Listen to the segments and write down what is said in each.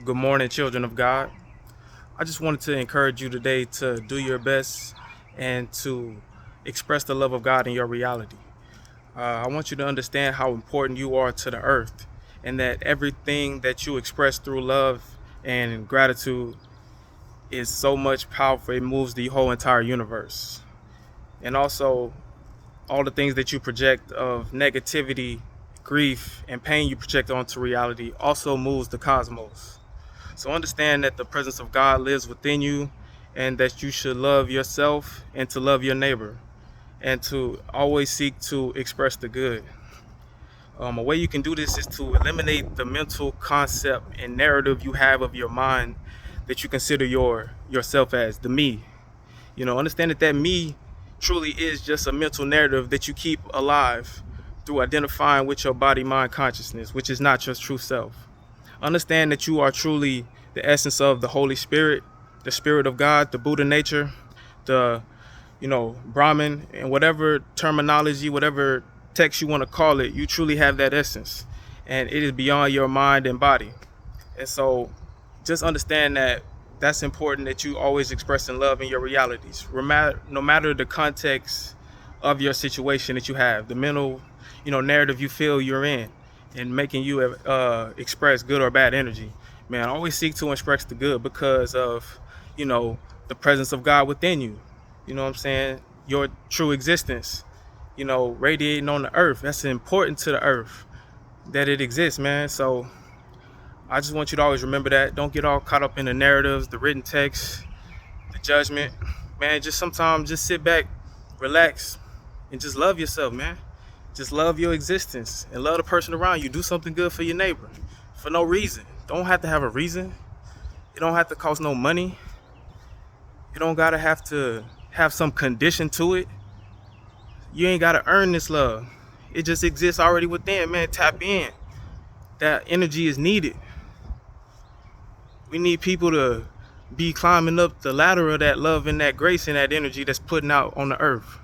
Good morning, children of God. I just wanted to encourage you today to do your best and to express the love of God in your reality. I want you to understand how important you are to the earth and that everything that you express through love and gratitude is so much powerful. It moves the whole entire universe. And also, all the things that you project of negativity, grief, and pain you project onto reality also moves the cosmos. So understand that the presence of God lives within you and that you should love yourself and to love your neighbor and to always seek to express the good. A way you can do this is to eliminate the mental concept and narrative you have of your mind that you consider yourself as the me. Understand that me truly is just a mental narrative that you keep alive through identifying with your body mind consciousness, which is not your true self. Understand that you are truly the essence of the Holy Spirit, the Spirit of God, the Buddha nature, the Brahman, and whatever terminology, whatever text you want to call it, you truly have that essence, and it is beyond your mind and body. And so, just understand that that's important that you always express in love in your realities, no matter the context of your situation that you have, the mental, narrative you feel you're in, and making you express good or bad energy. Man, always seek to express the good because of, the presence of God within you. You know what I'm saying? Your true existence, radiating on the earth. That's important to the earth that it exists, man. So I just want you to always remember that. Don't get all caught up in the narratives, the written text, the judgment. Man, just sometimes just sit back, relax, and just love yourself, man. Just love your existence and love the person around you. Do something good for your neighbor for no reason. Don't have to have a reason. It don't have to cost no money. You don't gotta have to have some condition to it. You ain't gotta earn this love. It just exists already within, man. Tap in. That energy is needed. We need people to be climbing up the ladder of that love and that grace and that energy that's putting out on the earth.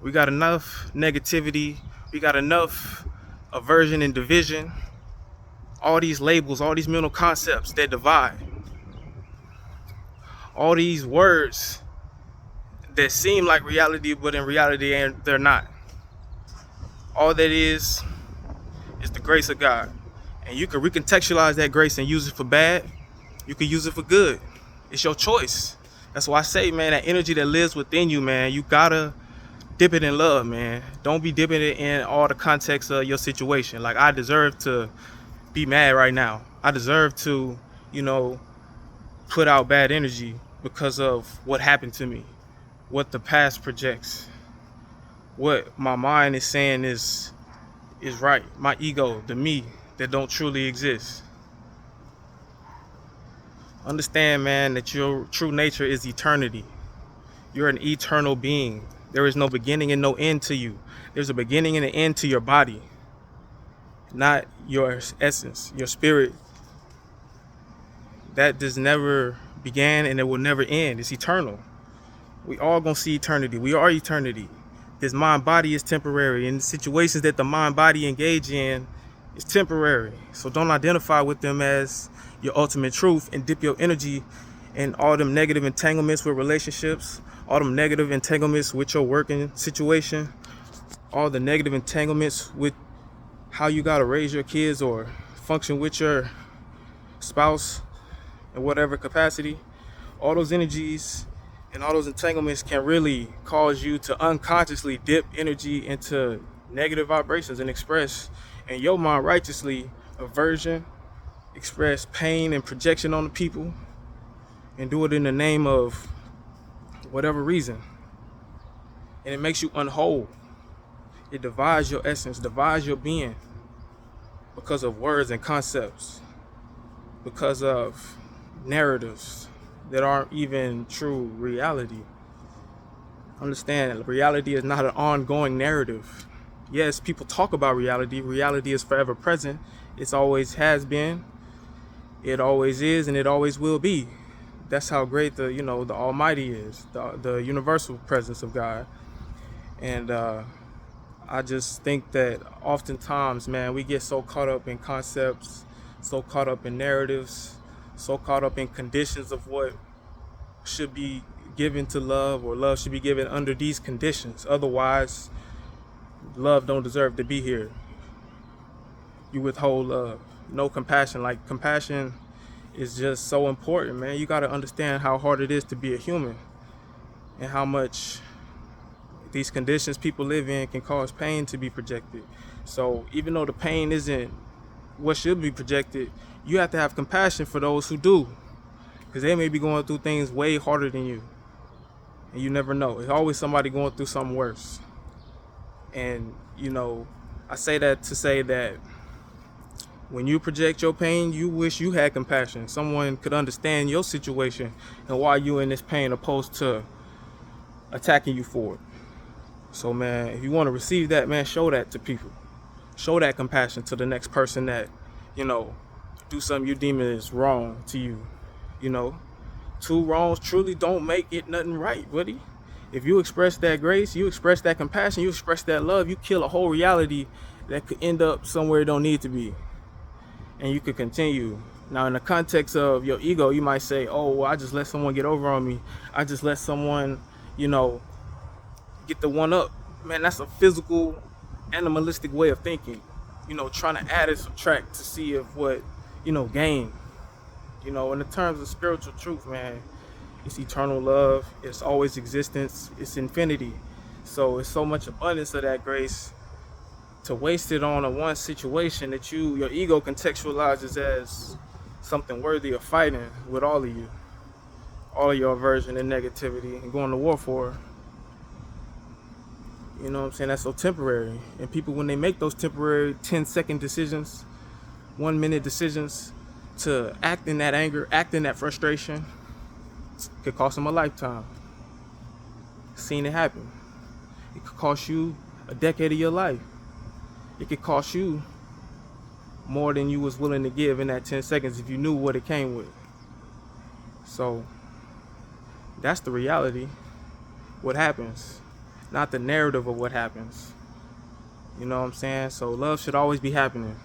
We got enough negativity. We got enough aversion and division. All these labels, all these mental concepts that divide. All these words that seem like reality, but in reality, they're not. All that is the grace of God. And you can recontextualize that grace and use it for bad. You can use it for good. It's your choice. That's why I say, man, that energy that lives within you, man, you gotta dip it in love, man. Don't be dipping it in all the context of your situation. Like, I deserve to be mad right now. I deserve to, put out bad energy because of what happened to me, what the past projects, what my mind is saying is right. My ego, the me that don't truly exist. Understand, man, that your true nature is eternity. You're an eternal being. There is no beginning and no end to you. There's a beginning and an end to your body, not your essence, your spirit. That just never began and it will never end. It's eternal. We all gonna see eternity. We are eternity. This mind body is temporary, and the situations that the mind body engage in is temporary. So don't identify with them as your ultimate truth and dip your energy in all them negative entanglements with relationships, all them negative entanglements with your working situation, all the negative entanglements with how you gotta raise your kids or function with your spouse in whatever capacity. All those energies and all those entanglements can really cause you to unconsciously dip energy into negative vibrations and express in your mind righteously aversion, express pain and projection on the people, and do it in the name of whatever reason. And it makes you unwhole. It divides your essence, divides your being because of words and concepts, because of narratives that aren't even true reality. Understand, reality is not an ongoing narrative. Yes, people talk about reality. Reality is forever present. It always has been. It always is, and it always will be. That's how great the Almighty is, the universal presence of God. And I just think that oftentimes, man, we get so caught up in concepts, so caught up in narratives, so caught up in conditions of what should be given to love, or love should be given under these conditions. Otherwise, love don't deserve to be here. You withhold love, no compassion. Like, compassion is just so important, man. You got to understand how hard it is to be a human, and how much these conditions people live in can cause pain to be projected. So even though the pain isn't what should be projected, you have to have compassion for those who do, because they may be going through things way harder than you, and you never know. There's always somebody going through something worse. And I say that to say that when you project your pain, you wish you had compassion. Someone could understand your situation and why you're in this pain, opposed to attacking you for it. So, man, if you want to receive that, man, show that to people. Show that compassion to the next person that, do something you deem is wrong to you. Two wrongs truly don't make it nothing right, buddy. If you express that grace, you express that compassion, you express that love, you kill a whole reality that could end up somewhere it don't need to be. And you could continue. Now, in the context of your ego, you might say, oh, well, I just let someone get over on me. I just let someone, get the one up. Man, that's a physical, animalistic way of thinking. Trying to add and subtract to see if what, gain. In the terms of spiritual truth, man, it's eternal love. It's always existence. It's infinity. So it's so much abundance of that grace. To waste it on a one situation that your ego contextualizes as something worthy of fighting with all of your aversion and negativity and going to war for. You know what I'm saying? That's so temporary. And people, when they make those temporary 10-second decisions, 1-minute decisions to act in that anger, act in that frustration, could cost them a lifetime. Seen it happen. It could cost you a decade of your life. It could cost you more than you was willing to give in that 10 seconds if you knew what it came with. So that's the reality. What happens, not the narrative of what happens. You know what I'm saying? So love should always be happening.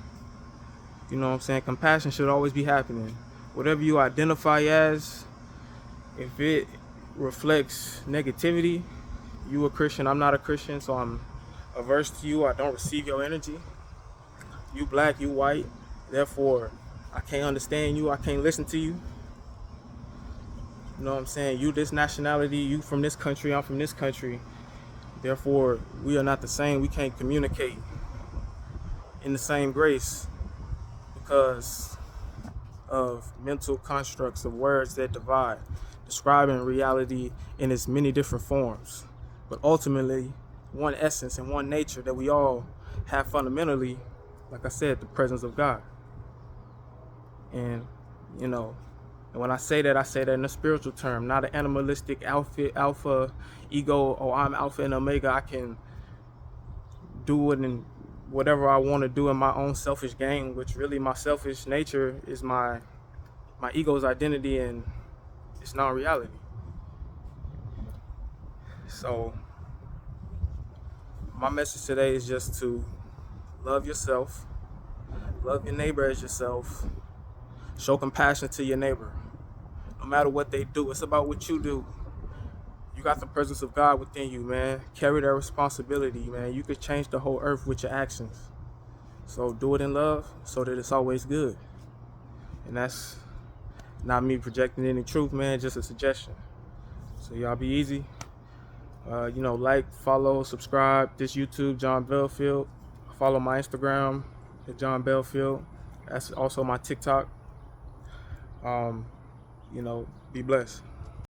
You know what I'm saying? Compassion should always be happening. Whatever you identify as, if it reflects negativity, you a Christian, I'm not a Christian, so I'm averse to you. I don't receive your energy. You black, you white, therefore I can't understand you, I can't listen to you. You know what I'm saying? You this nationality, you from this country, I'm from this country, therefore we are not the same. We can't communicate in the same grace because of mental constructs of words that divide, describing reality in its many different forms, but ultimately one essence and one nature that we all have fundamentally, like I said, the presence of God. And and when I say that in a spiritual term, not an animalistic alpha ego, oh, I'm alpha and omega, I can do it and whatever I want to do in my own selfish gain, which really my selfish nature is my ego's identity, and it's not reality. So my message today is just to love yourself, love your neighbor as yourself, show compassion to your neighbor. No matter what they do, it's about what you do. You got the presence of God within you, man. Carry that responsibility, man. You could change the whole earth with your actions. So do it in love so that it's always good. And that's not me projecting any truth, man, just a suggestion. So y'all be easy. Like, follow, subscribe this YouTube, John Belfield. Follow my Instagram at John Belfield. That's also my TikTok. Be blessed.